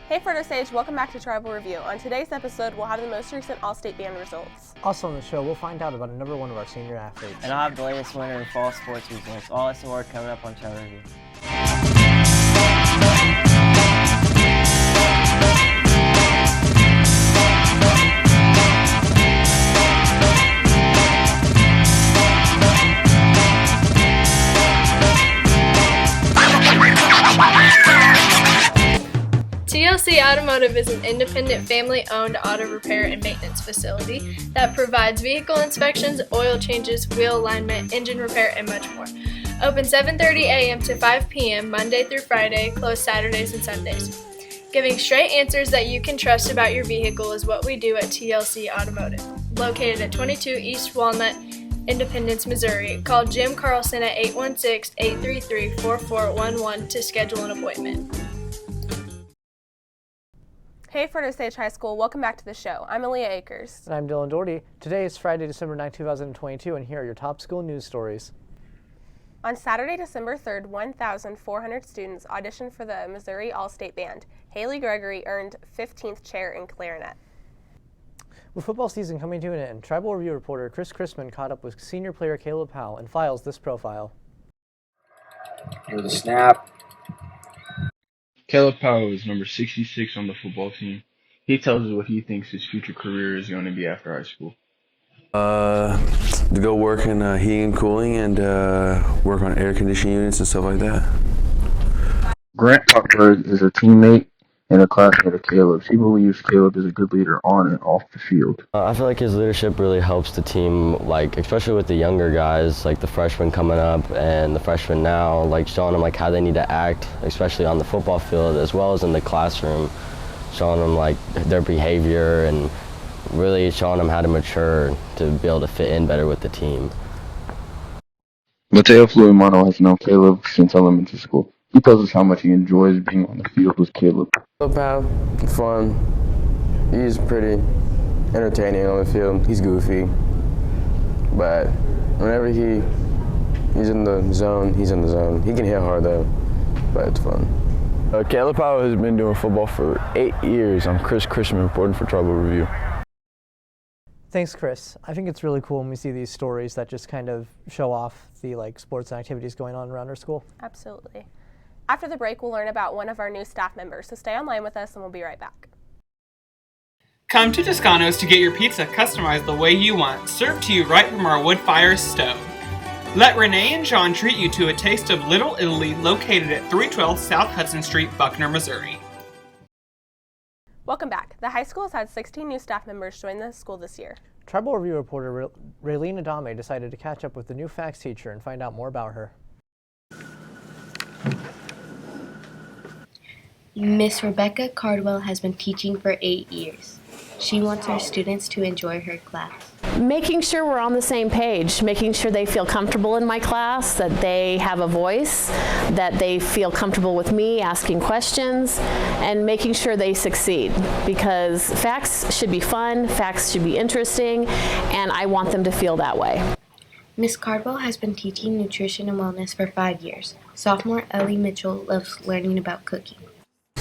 Hey Osage, welcome back to Tribal Review. On today's episode, we'll have the most recent All-State Band results. Also on the show, we'll find out about another one of our senior athletes. And I'll have the latest winter and fall sports results. All this and more coming up on Tribal Review. TLC Automotive is an independent family-owned auto repair and maintenance facility that provides vehicle inspections, oil changes, wheel alignment, engine repair, and much more. Open 7:30 a.m. to 5 p.m. Monday through Friday, closed Saturdays and Sundays. Giving straight answers that you can trust about your vehicle is what we do at TLC Automotive. Located at 22 East Walnut, Independence, Missouri. Call Jim Carlson at 816-833-4411 to schedule an appointment. Hey Osage High School, welcome back to the show. I'm Aaliyah Akers. And I'm Dylan Doherty. Today is Friday, December 9, 2022, and here are your top school news stories. On Saturday, December 3rd, 1,400 students auditioned for the Missouri All-State Band. Haley Gregory earned 15th chair in clarinet. With football season coming to an end, Tribal Review reporter Chris Chrisman caught up with senior player Caleb Howell and files this profile. Here's the snap. Caleb Howell is number 66 on the football team. He tells us what he thinks his future career is going to be after high school. To go work in heating and cooling and work on air conditioning units and stuff like that. Grant Tucker is a teammate and a classmate of Caleb's. He believes Caleb is a good leader on and off the field. I feel like his leadership really helps the team, like especially with the younger guys, like the freshmen coming up and the freshmen now, like showing them like how they need to act, especially on the football field as well as in the classroom, showing them like their behavior and really showing them how to mature to be able to fit in better with the team. Mateo Fluimano has known Caleb since elementary school. He tells us how much he enjoys being on the field with Caleb. Caleb, fun. He's pretty entertaining on the field. He's goofy. But whenever he's in the zone, he's in the zone. He can hit hard though, but it's fun. Caleb Howell has been doing football for 8 years. I'm Chris Chrisman reporting for Tribal Review. Thanks, Chris. I think it's really cool when we see these stories that just kind of show off the sports and activities going on around our school. Absolutely. After the break, we'll learn about one of our new staff members, so stay online with us and we'll be right back. Come to Toscano's to get your pizza customized the way you want, served to you right from our wood fire stove. Let Renee and John treat you to a taste of Little Italy, located at 312 South Hudson Street, Buckner, Missouri. Welcome back. The high school has had 16 new staff members join the school this year. Tribal Review reporter Raylene Adame decided to catch up with the new facts teacher and find out more about her. Miss Rebecca Cardwell has been teaching for 8 years. She wants her students to enjoy her class. Making sure we're on the same page, making sure they feel comfortable in my class, that they have a voice, that they feel comfortable with me asking questions, and making sure they succeed. Because facts should be fun, facts should be interesting, and I want them to feel that way. Miss Cardwell has been teaching nutrition and wellness for 5 years. Sophomore Ellie Mitchell loves learning about cooking.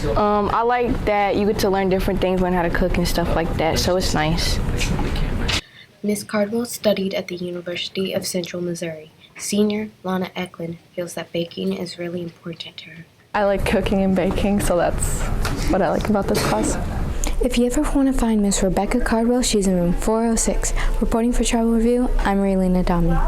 I like that you get to learn different things, learn how to cook and stuff like that, so it's nice. Miss Cardwell studied at the University of Central Missouri. Senior Lana Eklund feels that baking is really important to her. I like cooking and baking, so that's what I like about this class. If you ever want to find Miss Rebecca Cardwell, she's in room 406. Reporting for Tribal Review, I'm Raylene Adami.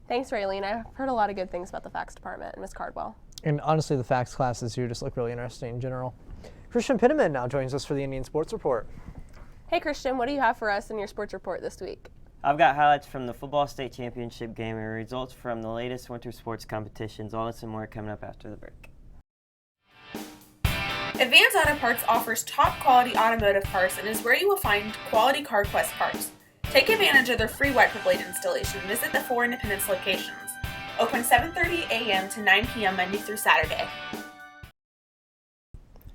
Thanks, Raylene. I've heard a lot of good things about the facts department and Miss Cardwell. And honestly, the facts classes here just look really interesting in general. Christian Pitteman now joins us for the Indian Sports Report. Hey Christian, what do you have for us in your sports report this week? I've got highlights from the football state championship game and results from the latest winter sports competitions. All this and more coming up after the break. Advance Auto Parts offers top quality automotive parts and is where you will find quality CarQuest parts. Take advantage of their free wiper blade installation and visit the 4 Independence locations. Open 7:30 a.m. to 9 p.m. Monday through Saturday.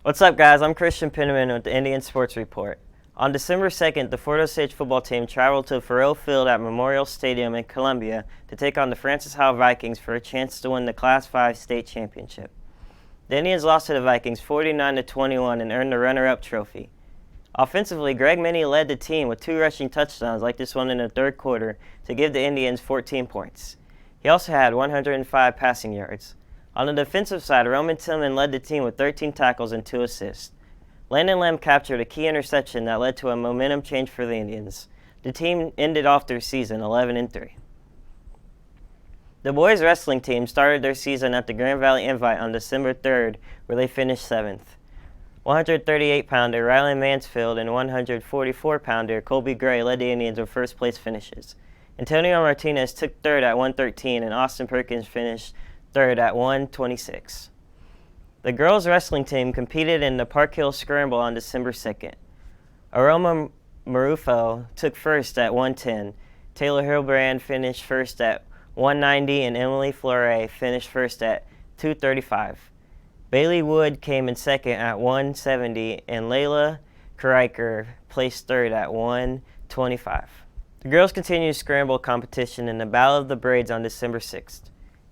What's up, guys? I'm Christian Pitteman with the Indian Sports Report. On December 2nd, the Fort Osage football team traveled to Farrell Field at Memorial Stadium in Columbia to take on the Francis Howell Vikings for a chance to win the Class 5 state championship. The Indians lost to the Vikings 49-21 and earned the runner-up trophy. Offensively, Greg Minnie led the team with 2 rushing touchdowns like this one in the third quarter to give the Indians 14 points. He also had 105 passing yards. On the defensive side, Roman Tillman led the team with 13 tackles and 2 assists. Landon Lamb captured a key interception that led to a momentum change for the Indians. The team ended off their season 11-3. The boys wrestling team started their season at the Grand Valley Invite on December 3rd, where they finished 7th. 138-pounder Riley Mansfield and 144-pounder Colby Gray led the Indians with first-place finishes. Antonio Martinez took 3rd at 113, and Austin Perkins finished 3rd at 126. The girls wrestling team competed in the Park Hill Scramble on December 2nd. Aroma Marufo took 1st at 110. Taylor Hillbrand finished 1st at 190, and Emily Flore finished 1st at 235. Bailey Wood came in 2nd at 170, and Layla Kariker placed 3rd at 125. The girls continued scramble competition in the Battle of the Braids on December 6th.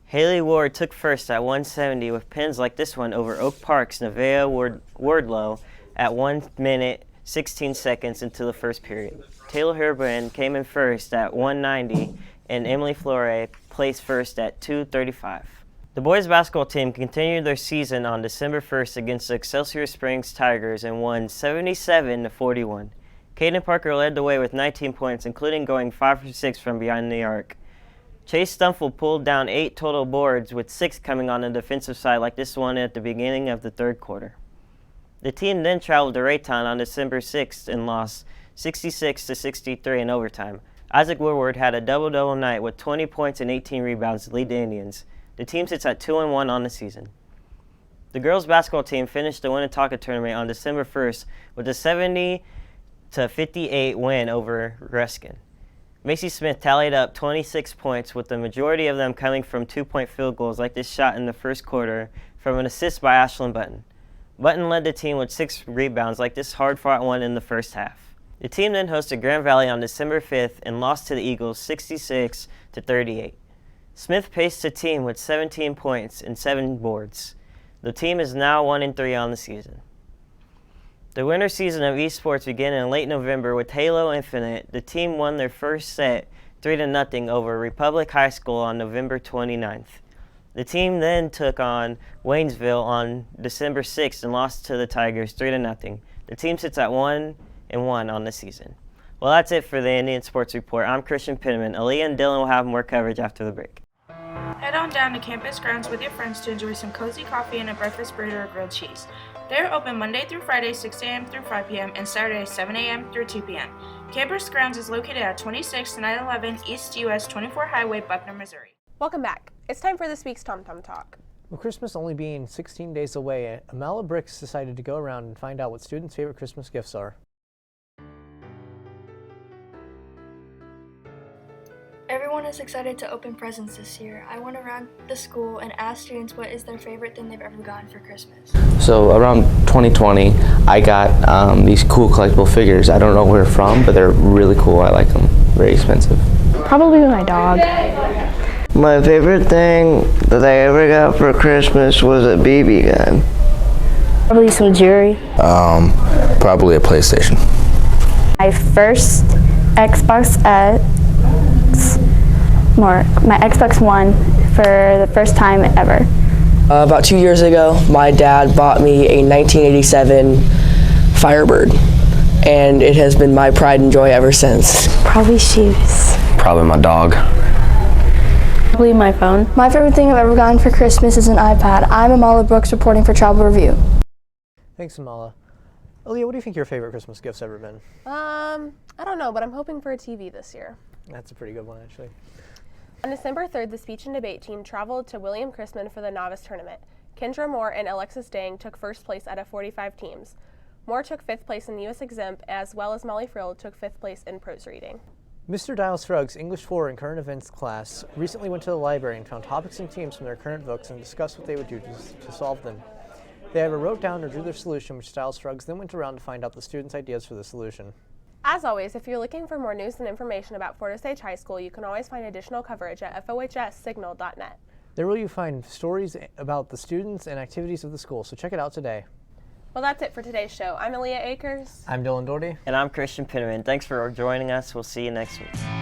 Haley Ward took 1st at 170 with pins like this one over Oak Park's Nevaeh Wardlow at 1 minute 16 seconds into the first period. Taylor Herbrand came in 1st at 190, and Emily Flore placed 1st at 235. The boys basketball team continued their season on December 1st against the Excelsior Springs Tigers and won 77-41. Caden Parker led the way with 19 points, including going 5 for 6 from behind the arc. Chase Stumfel pulled down 8 total boards, with 6 coming on the defensive side like this one at the beginning of the third quarter. The team then traveled to Raytown on December 6th and lost 66-63 in overtime. Isaac Woodward had a double-double night with 20 points and 18 rebounds to lead the Indians. The team sits at 2-1 on the season. The girls basketball team finished the Winnetonka tournament on December 1st with a 70-58 win over Ruskin. Macy Smith tallied up 26 points, with the majority of them coming from 2-point field goals like this shot in the first quarter from an assist by Ashlyn Button. Button led the team with 6 rebounds like this hard-fought one in the first half. The team then hosted Grand Valley on December 5th and lost to the Eagles 66-38. Smith paced the team with 17 points and 7 boards. The team is now 1-3 on the season. The winter season of esports began in late November with Halo Infinite. The team won their first set 3-0 over Republic High School on November 29th. The team then took on Waynesville on December 6th and lost to the Tigers 3-0. The team sits at 1-1 on the season. Well, that's it for the Indian Sports Report. I'm Christian Pinneman. Aaliyah and Dylan will have more coverage after the break. Head on down to campus grounds with your friends to enjoy some cozy coffee and a breakfast burrito or grilled cheese. They're open Monday through Friday 6 a.m. through 5 p.m. and Saturday 7 a.m. through 2 p.m. Campus grounds is located at 26-911 East US 24 Highway, Buckner, Missouri. Welcome back. It's time for this week's Tom Tom Talk. With Christmas only being 16 days away, Amala Bricks decided to go around and find out what students' favorite Christmas gifts are. Everyone is excited to open presents this year. I went around the school and asked students what is their favorite thing they've ever gotten for Christmas. So around 2020, I got these cool collectible figures. I don't know where they're from, but they're really cool. I like them. Very expensive. Probably my dog. My favorite thing that I ever got for Christmas was a BB gun. Probably some jewelry. Probably a PlayStation. My first Xbox my Xbox One for the first time ever. About 2 years ago, my dad bought me a 1987 Firebird, and it has been my pride and joy ever since. Probably shoes. Probably my dog. Probably my phone. My favorite thing I've ever gotten for Christmas is an iPad. I'm Amala Brooks reporting for Travel Review. Thanks, Amala. Aaliyah, what do you think your favorite Christmas gift's ever been? I don't know, but I'm hoping for a TV this year. That's a pretty good one, actually. On December 3rd, the speech and debate team traveled to William Chrisman for the novice tournament. Kendra Moore and Alexis Dang took first place out of 45 teams. Moore took 5th place in the U.S. Exempt, as well as Molly Frill took 5th place in prose reading. Mr. Dial Scruggs' English 4 and Current Events class recently went to the library and found topics and themes from their current books and discussed what they would do to solve them. They either wrote down or drew their solution, which Dial Scruggs then went around to find out the students' ideas for the solution. As always, if you're looking for more news and information about Fort Osage High School, you can always find additional coverage at fohssignal.net. There will you find stories about the students and activities of the school, so check it out today. Well, that's it for today's show. I'm Aaliyah Akers. I'm Dylan Doherty. And I'm Christian Pinnerman. Thanks for joining us. We'll see you next week.